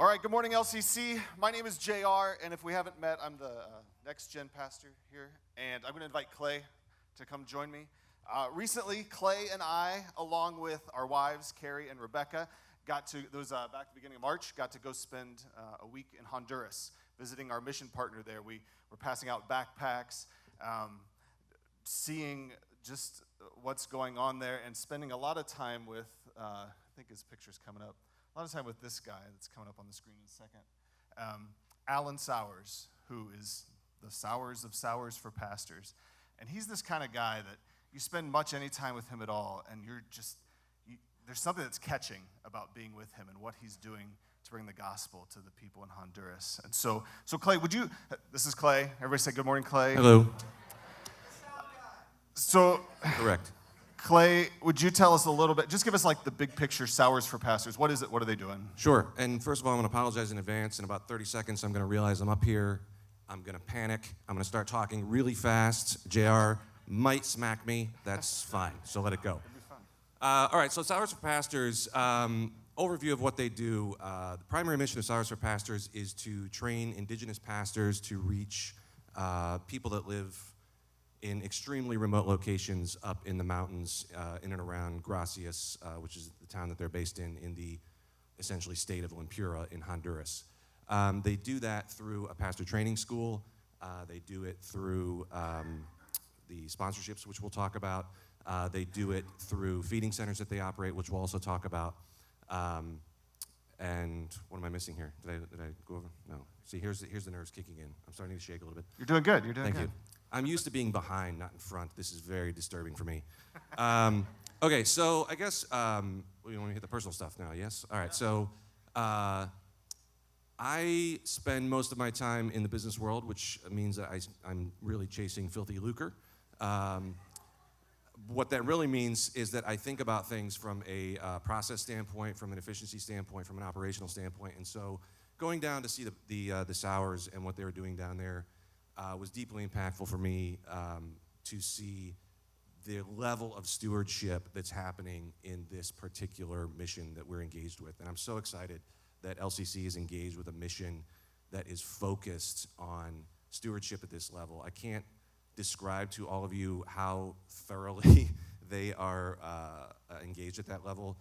All right, good morning, LCC. My name is JR, and if we haven't met, I'm the next-gen pastor here, and I'm going to invite Clay to come join me. Recently, Clay and I, along with our wives, Carrie and Rebecca, back at the beginning of March, got to go spend a week in Honduras, visiting our mission partner there. We were passing out backpacks, seeing just what's going on there, and spending a lot of time with, I think his picture's coming up, a lot of time with this guy that's coming up on the screen in a second. Alan Sowers, who is the Sowers of Sowers for Pastors. And he's this kind of guy that you spend much any time with him at all, and there's something that's catching about being with him and what he's doing to bring the gospel to the people in Honduras. And so Clay, this is Clay. Everybody say good morning, Clay. Hello. So, correct. Clay, would you tell us a little bit, just give us like the big picture, Sowers for Pastors. What is it? What are they doing? Sure. And first of all, I'm going to apologize in advance. In about 30 seconds, I'm going to realize I'm up here. I'm going to panic. I'm going to start talking really fast. JR might smack me. That's fine. So let it go. It'll be fun. All right. So Sowers for Pastors, overview of what they do. The primary mission of Sowers for Pastors is to train indigenous pastors to reach people that live in extremely remote locations up in the mountains in and around Gracias, which is the town that they're based in the essentially state of Limpura in Honduras. They do that through a pastor training school. They do it through the sponsorships, which we'll talk about. They do it through feeding centers that they operate, which we'll also talk about. And what am I missing here? Did I go over? No. See, here's the nerves kicking in. I'm starting to shake a little bit. You're doing good. You're doing good. Thank you. I'm used to being behind, not in front. This is very disturbing for me. Okay, so I guess we want to hit the personal stuff now, yes? All right, so I spend most of my time in the business world, which means that I'm really chasing filthy lucre. What that really means is that I think about things from a process standpoint, from an efficiency standpoint, from an operational standpoint, and so going down to see the Sowers and what they were doing down there was deeply impactful for me to see the level of stewardship that's happening in this particular mission that we're engaged with. And I'm so excited that LCC is engaged with a mission that is focused on stewardship at this level. I can't describe to all of you how thoroughly they are engaged at that level.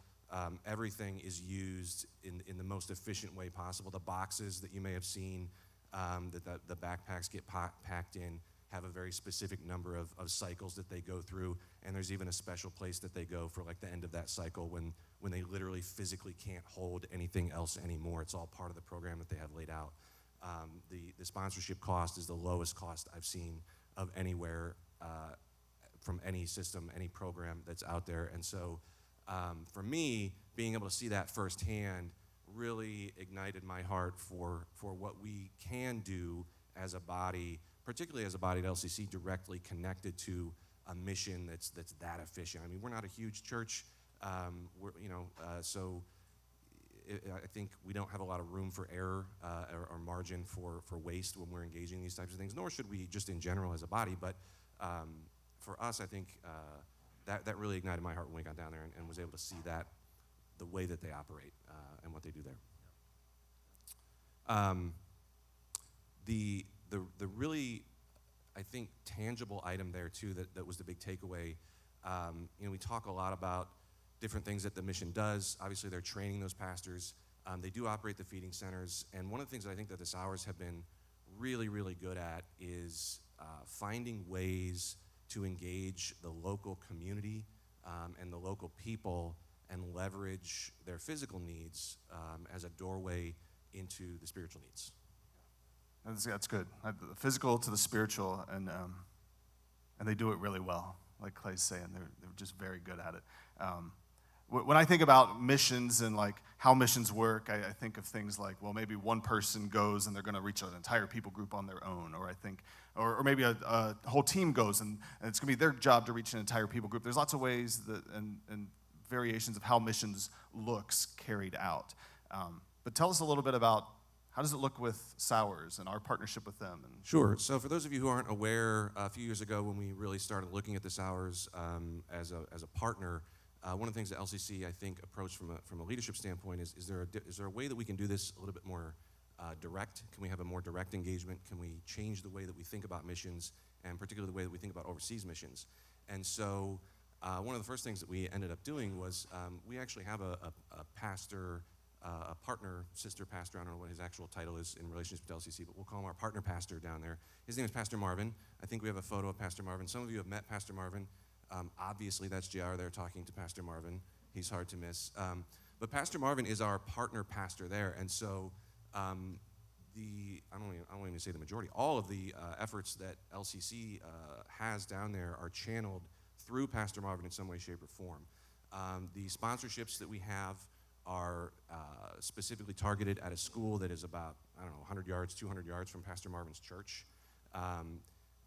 Everything is used in the most efficient way possible. The boxes that you may have seen that the backpacks get packed in have a very specific number of cycles that they go through, and there's even a special place that they go for like the end of that cycle when they literally physically can't hold anything else anymore. It's all part of the program that they have laid out. The sponsorship cost is the lowest cost I've seen of anywhere from any system, any program that's out there. And so for me, being able to see that firsthand really ignited my heart for what we can do as a body, particularly as a body at LCC, directly connected to a mission that's that efficient. I mean, we're not a huge church, so I think we don't have a lot of room for error or margin for waste when we're engaging in these types of things, nor should we just in general as a body. But for us, I think that really ignited my heart when we got down there and was able to see that, the way that they operate and what they do there. The really, I think, tangible item there too that was the big takeaway. We talk a lot about different things that the mission does. Obviously, they're training those pastors. They do operate the feeding centers, and one of the things that I think that the Sowers have been really, really good at is finding ways to engage the local community and the local people and leverage their physical needs as a doorway into the spiritual needs. That's good. The physical to the spiritual, and they do it really well. Like Clay's saying, they're just very good at it. When I think about missions and like how missions work, I think of things like, well, maybe one person goes and they're going to reach an entire people group on their own, or maybe a whole team goes and it's going to be their job to reach an entire people group. There's lots of ways that and variations of how missions looks carried out. But tell us a little bit about how does it look with Sowers and our partnership with them? Sure. So for those of you who aren't aware, a few years ago when we really started looking at the Sowers as a partner, one of the things that LCC, I think, approached from a leadership standpoint is there a way that we can do this a little bit more direct? Can we have a more direct engagement? Can we change the way that we think about missions, and particularly the way that we think about overseas missions? And so one of the first things that we ended up doing was we actually have a pastor, a partner, sister pastor, I don't know what his actual title is in relationship to LCC, but we'll call him our partner pastor down there. His name is Pastor Marvin. I think we have a photo of Pastor Marvin. Some of you have met Pastor Marvin. Obviously, that's JR there talking to Pastor Marvin. He's hard to miss. But Pastor Marvin is our partner pastor there, and so I don't even say the majority, all of the efforts that LCC has down there are channeled through Pastor Marvin in some way, shape, or form. The sponsorships that we have are specifically targeted at a school that is about, 100 yards, 200 yards from Pastor Marvin's church.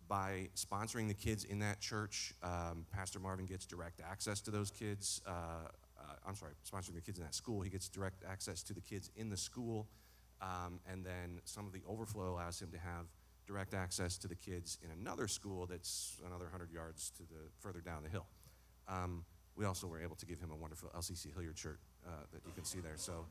By sponsoring the kids in that church, Pastor Marvin gets direct access to those kids. Sponsoring the kids in that school, he gets direct access to the kids in the school, and then some of the overflow allows him to have direct access to the kids in another school that's another 100 yards further down the hill. We also were able to give him a wonderful LCC Hilliard shirt that you can see there. So,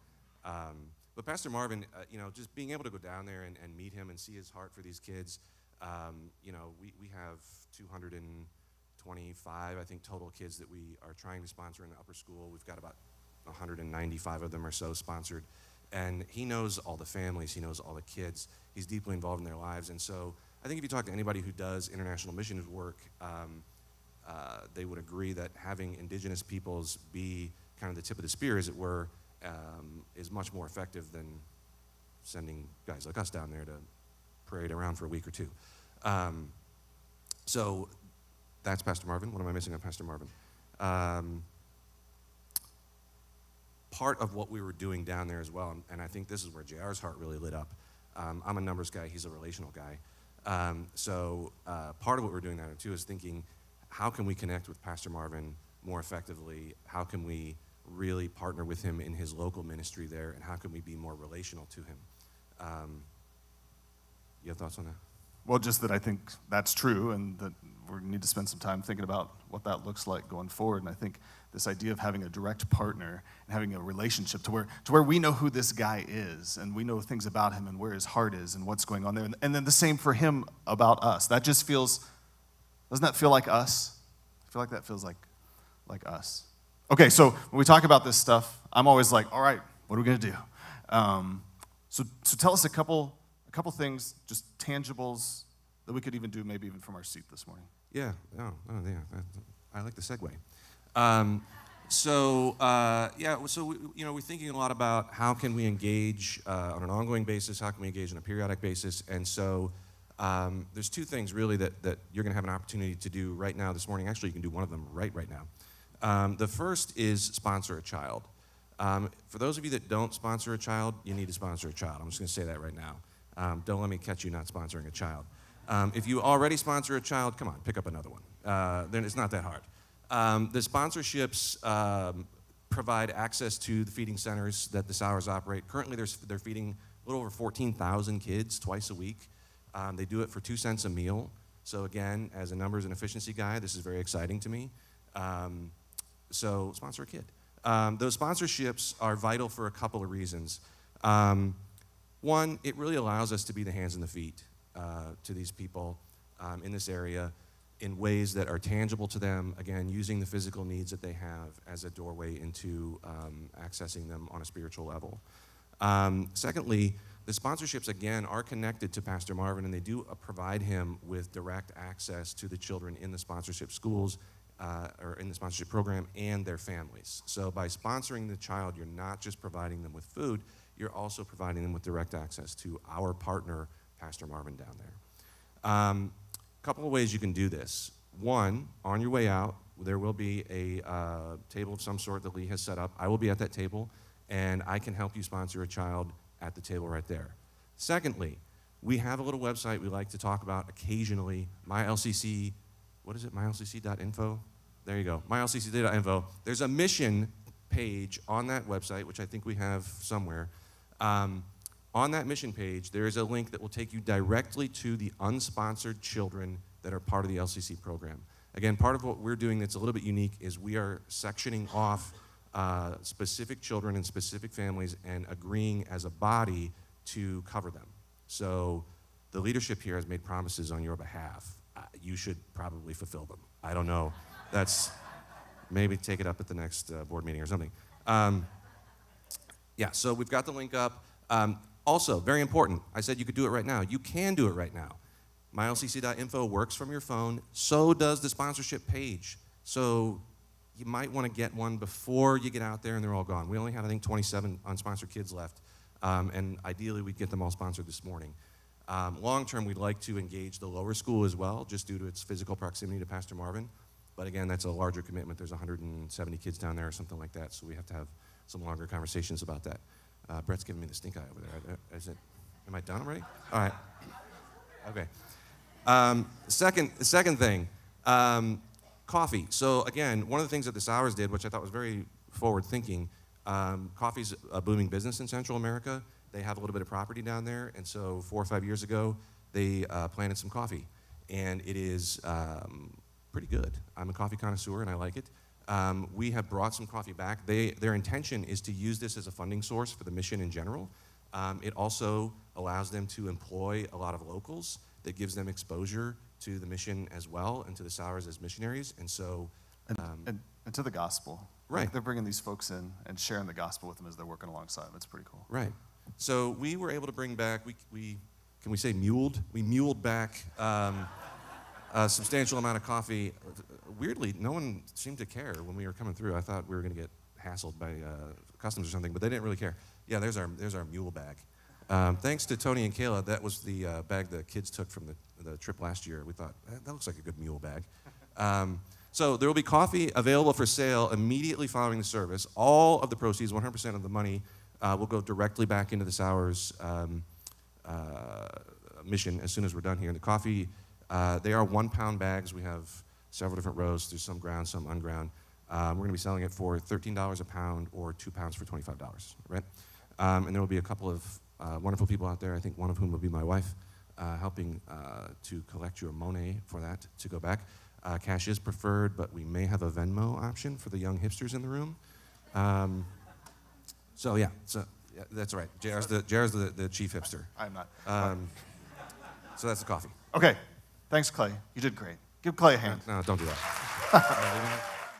but Pastor Marvin, just being able to go down there and meet him and see his heart for these kids. We have 225, I think, total kids that we are trying to sponsor in the upper school. We've got about 195 of them or so sponsored. And he knows all the families, he knows all the kids. He's deeply involved in their lives. And so I think if you talk to anybody who does international missions work, they would agree that having indigenous peoples be kind of the tip of the spear, as it were, is much more effective than sending guys like us down there to parade around for a week or two. So that's Pastor Marvin. What am I missing on Pastor Marvin? Part of what we were doing down there as well, and I think this is where JR's heart really lit up. I'm a numbers guy, he's a relational guy. So part of what we're doing down there too is thinking, how can we connect with Pastor Marvin more effectively? How can we really partner with him in his local ministry there, and how can we be more relational to him? You have thoughts on that? Well, just that I think that's true, and that we need to spend some time thinking about what that looks like going forward. And I think this idea of having a direct partner and having a relationship to where we know who this guy is, and we know things about him and where his heart is and what's going on there. And then the same for him about us. That just feels, doesn't that feel like us? I feel like that feels like us. Okay, so when we talk about this stuff, I'm always like, all right, what are we going to do? So tell us a couple things, just tangibles, that we could even do, maybe even from our seat this morning. Yeah, I like the segue. We're thinking a lot about how can we engage on an ongoing basis, how can we engage on a periodic basis, and so there's two things really that you're going to have an opportunity to do right now this morning. Actually, you can do one of them right now. The first is sponsor a child. For those of you that don't sponsor a child, you need to sponsor a child. I'm just going to say that right now. Don't let me catch you not sponsoring a child. If you already sponsor a child, come on, pick up another one. Then it's not that hard. The sponsorships provide access to the feeding centers that the Sours operate. Currently, they're feeding a little over 14,000 kids twice a week. They do it for 2 cents a meal. So again, as a numbers and efficiency guy, this is very exciting to me. So sponsor a kid. Those sponsorships are vital for a couple of reasons. One, it really allows us to be the hands and the feet to these people in this area in ways that are tangible to them, again, using the physical needs that they have as a doorway into accessing them on a spiritual level. Secondly, the sponsorships, again, are connected to Pastor Marvin, and they do provide him with direct access to the children in the sponsorship schools or in the sponsorship program and their families. So by sponsoring the child, you're not just providing them with food, you're also providing them with direct access to our partner, Pastor Marvin, down there. Couple of ways you can do this. One, on your way out, there will be a table of some sort that Lee has set up. I will be at that table, and I can help you sponsor a child at the table right there. Secondly, we have a little website we like to talk about occasionally, MyLCC, what is it, mylcc.info? There you go, mylcc.info. There's a mission page on that website, which I think we have somewhere. On that mission page, there is a link that will take you directly to the unsponsored children that are part of the LCC program. Again, part of what we're doing that's a little bit unique is we are sectioning off specific children and specific families and agreeing as a body to cover them. So the leadership here has made promises on your behalf. You should probably fulfill them. I don't know. Maybe take it up at the next board meeting or something. Yeah, so we've got the link up. Also, very important, I said you could do it right now. You can do it right now. mylcc.info works from your phone. So does the sponsorship page. So you might want to get one before you get out there and they're all gone. We only have, I think, 27 unsponsored kids left. And ideally, we'd get them all sponsored this morning. Long term, we'd like to engage the lower school as well, just due to its physical proximity to Pastor Marvin. But again, that's a larger commitment. There's 170 kids down there or something like that, so we have to have some longer conversations about that. Brett's giving me the stink eye over there. Am I done already? All right. Okay. Second thing, coffee. So again, one of the things that the Sours did, which I thought was very forward-thinking, coffee's a booming business in Central America. They have a little bit of property down there, and so 4 or 5 years ago, they planted some coffee, and it is pretty good. I'm a coffee connoisseur, and I like it. We have brought some coffee back. Their intention is to use this as a funding source for the mission in general. It also allows them to employ a lot of locals. That gives them exposure to the mission as well and to the Sours as missionaries. And so... And to the gospel. Right. Like they're bringing these folks in and sharing the gospel with them as they're working alongside them. It's pretty cool. Right. So we were able to bring back, can we say muled? We muled back a substantial amount of coffee. Weirdly, no one seemed to care when we were coming through. I thought we were going to get hassled by customs or something, but they didn't really care. Yeah, there's our mule bag. Thanks to Tony and Kayla, that was the bag the kids took from the trip last year. We thought, that looks like a good mule bag. So there will be coffee available for sale immediately following the service. All of the proceeds, 100% of the money, will go directly back into the Sours mission as soon as we're done here. And the coffee, they are 1 pound bags. We have several different rows. There's some ground, some unground. We're going to be selling it for $13 a pound or 2 pounds for $25, right? And there will be a couple of wonderful people out there, I think one of whom will be my wife, helping to collect your money for that to go back. Cash is preferred, but we may have a Venmo option for the young hipsters in the room. So yeah, that's right. JR's the chief hipster. I'm not. So that's the coffee. Okay. Thanks, Clay. You did great. Give Clay a hand. No, don't do that.